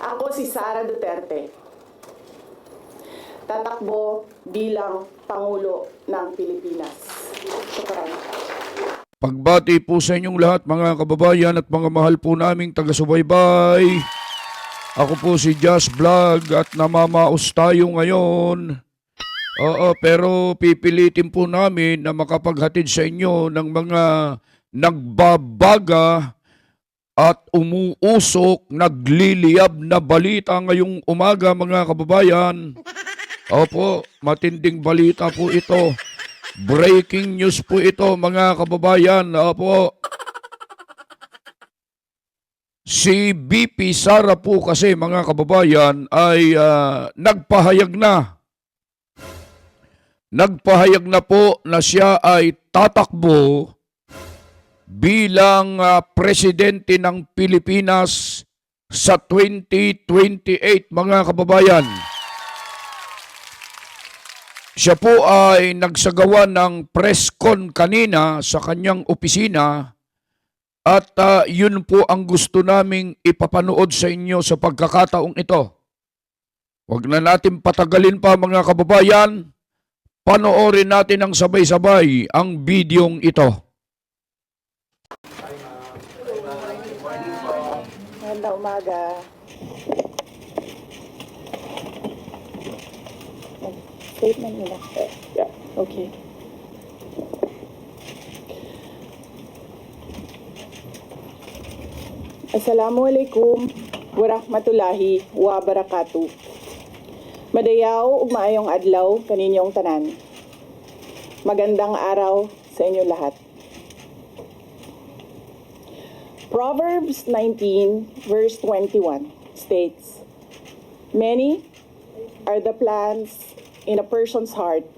Ako si Sara Duterte. Tatakbo bilang Pangulo ng Pilipinas. Shukran. Pagbati po sa inyong lahat mga kababayan at mga mahal po naming taga-subaybay. Ako po si Just Vlog at namamaos tayo ngayon. Oo, pero pipilitin po namin na makapaghatid sa inyo ng mga nagbabaga at umuusok, nagliliyab na balita ngayong umaga mga kababayan. Opo, matinding balita po ito. Breaking news po ito mga kababayan. Opo. Si BP Sara po kasi mga kababayan ay nagpahayag na. Nagpahayag na po na siya ay tatakbo bilang presidente ng Pilipinas sa 2028 mga kababayan. Siya po ay nagsagawa ng press con kanina sa kanyang opisina at yun po ang gusto naming ipapanood sa inyo sa pagkakataong ito. Huwag na natin patagalin pa mga kababayan, panoorin natin ang sabay-sabay ang bidyong ito. Magandang umaga. Statement nila. Yeah. Okay. Assalamualaikum warahmatullahi wabarakatuh. Madayaw ug maayong adlaw kaninyong tanan. Magandang araw sa inyo lahat. Proverbs 19 verse 21 states, "Many are the plans in a person's heart,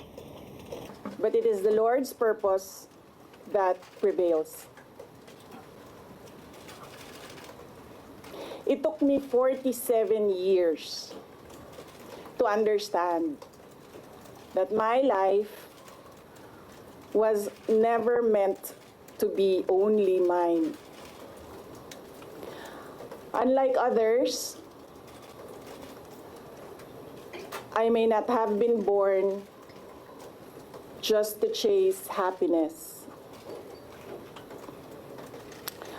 but it is the Lord's purpose that prevails." It took me 47 years to understand that my life was never meant to be only mine. Unlike others, I may not have been born just to chase happiness.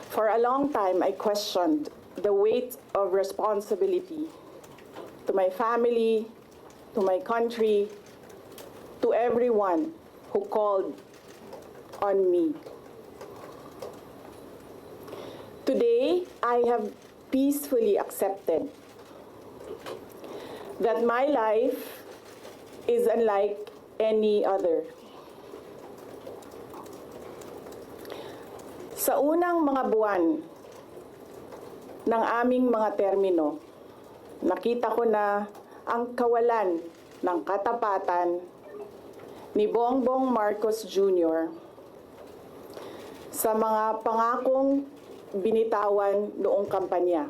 For a long time, I questioned the weight of responsibility to my family, to my country, to everyone who called on me. Today, I have peacefully accepted that my life is unlike any other. Sa unang mga buwan ng aming mga termino, nakita ko na ang kawalan ng katapatan ni Bongbong Marcos Jr. sa mga pangakong binitawan noong kampanya,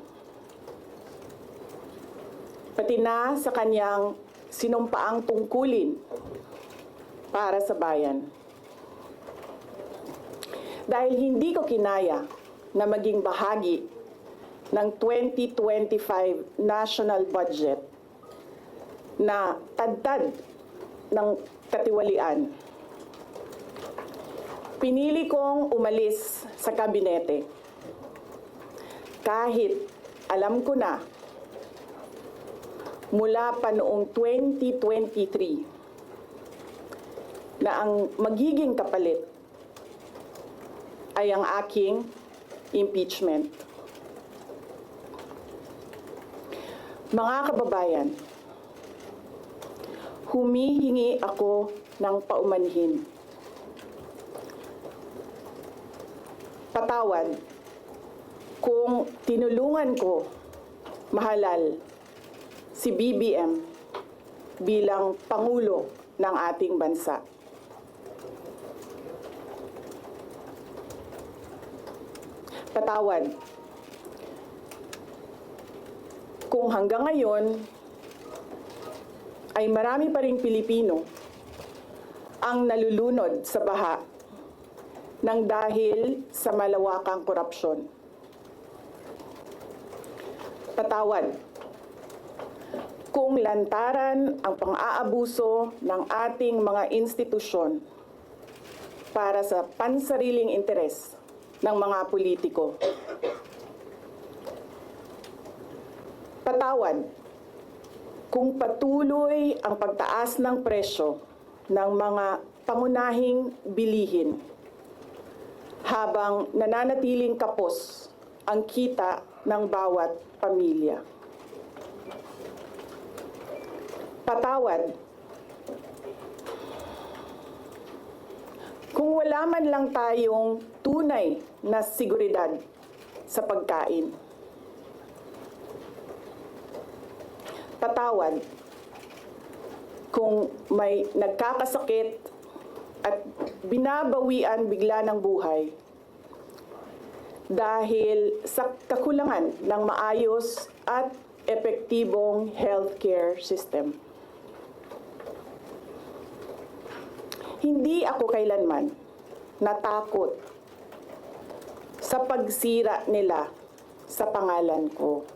pati na sa kanyang sinumpaang tungkulin para sa bayan. Dahil hindi ko kinaya na maging bahagi ng 2025 national budget na tadtad ng katiwalian, pinili kong umalis sa kabinete. Kahit alam ko na mula pa noong 2023 na ang magiging kapalit ay ang aking impeachment. Mga kababayan, humihingi ako ng paumanhin. Patawad kung tinulungan ko mahalal si BBM bilang Pangulo ng ating bansa. Patawad kung hanggang ngayon ay marami pa ring Pilipino ang nalulunod sa baha ng dahil sa malawakang korupsyon. Patawad kung lantaran ang pang-aabuso ng ating mga institusyon para sa pansariling interes ng mga politiko. Patawad kung patuloy ang pagtaas ng presyo ng mga pangunahing bilihin habang nananatiling kapos ang kita ng bawat pamilya. Patawad kung wala man lang tayong tunay na seguridad sa pagkain. Patawad kung may nagkakasakit at binabawian bigla ng buhay dahil sa kakulangan ng maayos at epektibong healthcare system. Hindi ako kailanman natakot sa pagsira nila sa pangalan ko.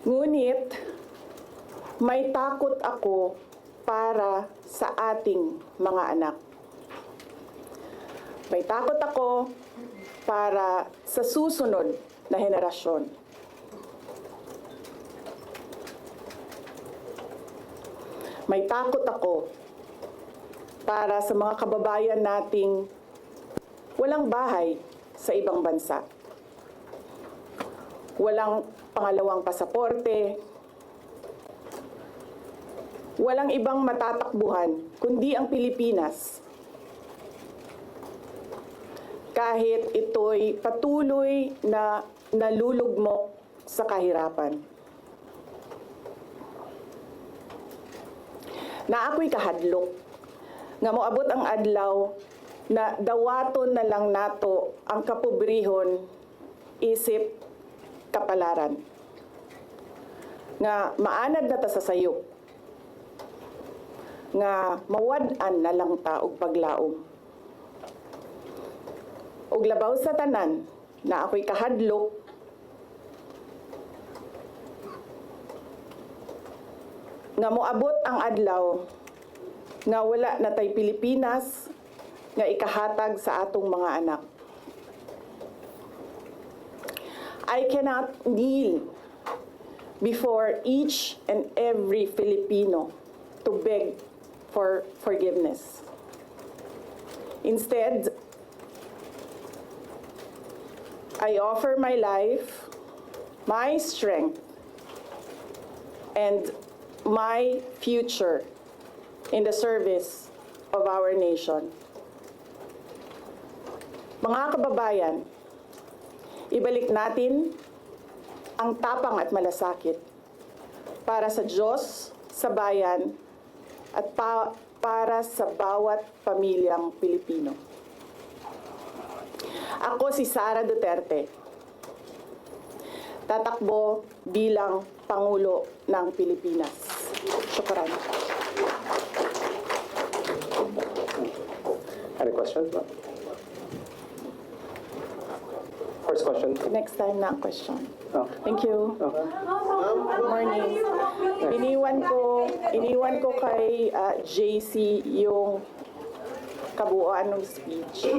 Ngunit, may takot ako para sa ating mga anak. May takot ako para sa susunod na henerasyon. May takot ako para sa mga kababayan nating walang bahay sa ibang bansa. Walang pangalawang pasaporte, walang ibang matatakbuhan kundi ang Pilipinas. Kahit ito'y patuloy na nalulugmok sa kahirapan. Na ako'y kahadlok, nga moabot ang adlaw na dawaton na lang nato ang kapobrehon isip kapalaran. Nga maanad na ta sa sayop. Nga mawad-an na lang ta og paglaom. Og labaw sa tanan na ako'y kahadlok, nga moabot ang adlaw nga wala na tay Pilipinas nga ikahatag sa atong mga anak. I cannot kneel before each and every Filipino to beg for forgiveness. Instead, I offer my life, my strength, and my future in the service of our nation. Mga kababayan, ibalik natin ang tapang at malasakit para sa Diyos, sa bayan, at para sa bawat pamilyang Pilipino. Ako si Sara Duterte, tatakbo bilang Pangulo ng Pilipinas. Shukran. Any questions? First question. Next time na ang question. Oh. Thank you. Good morning. Iniwan ko kay JC yung kabuuan ng speech.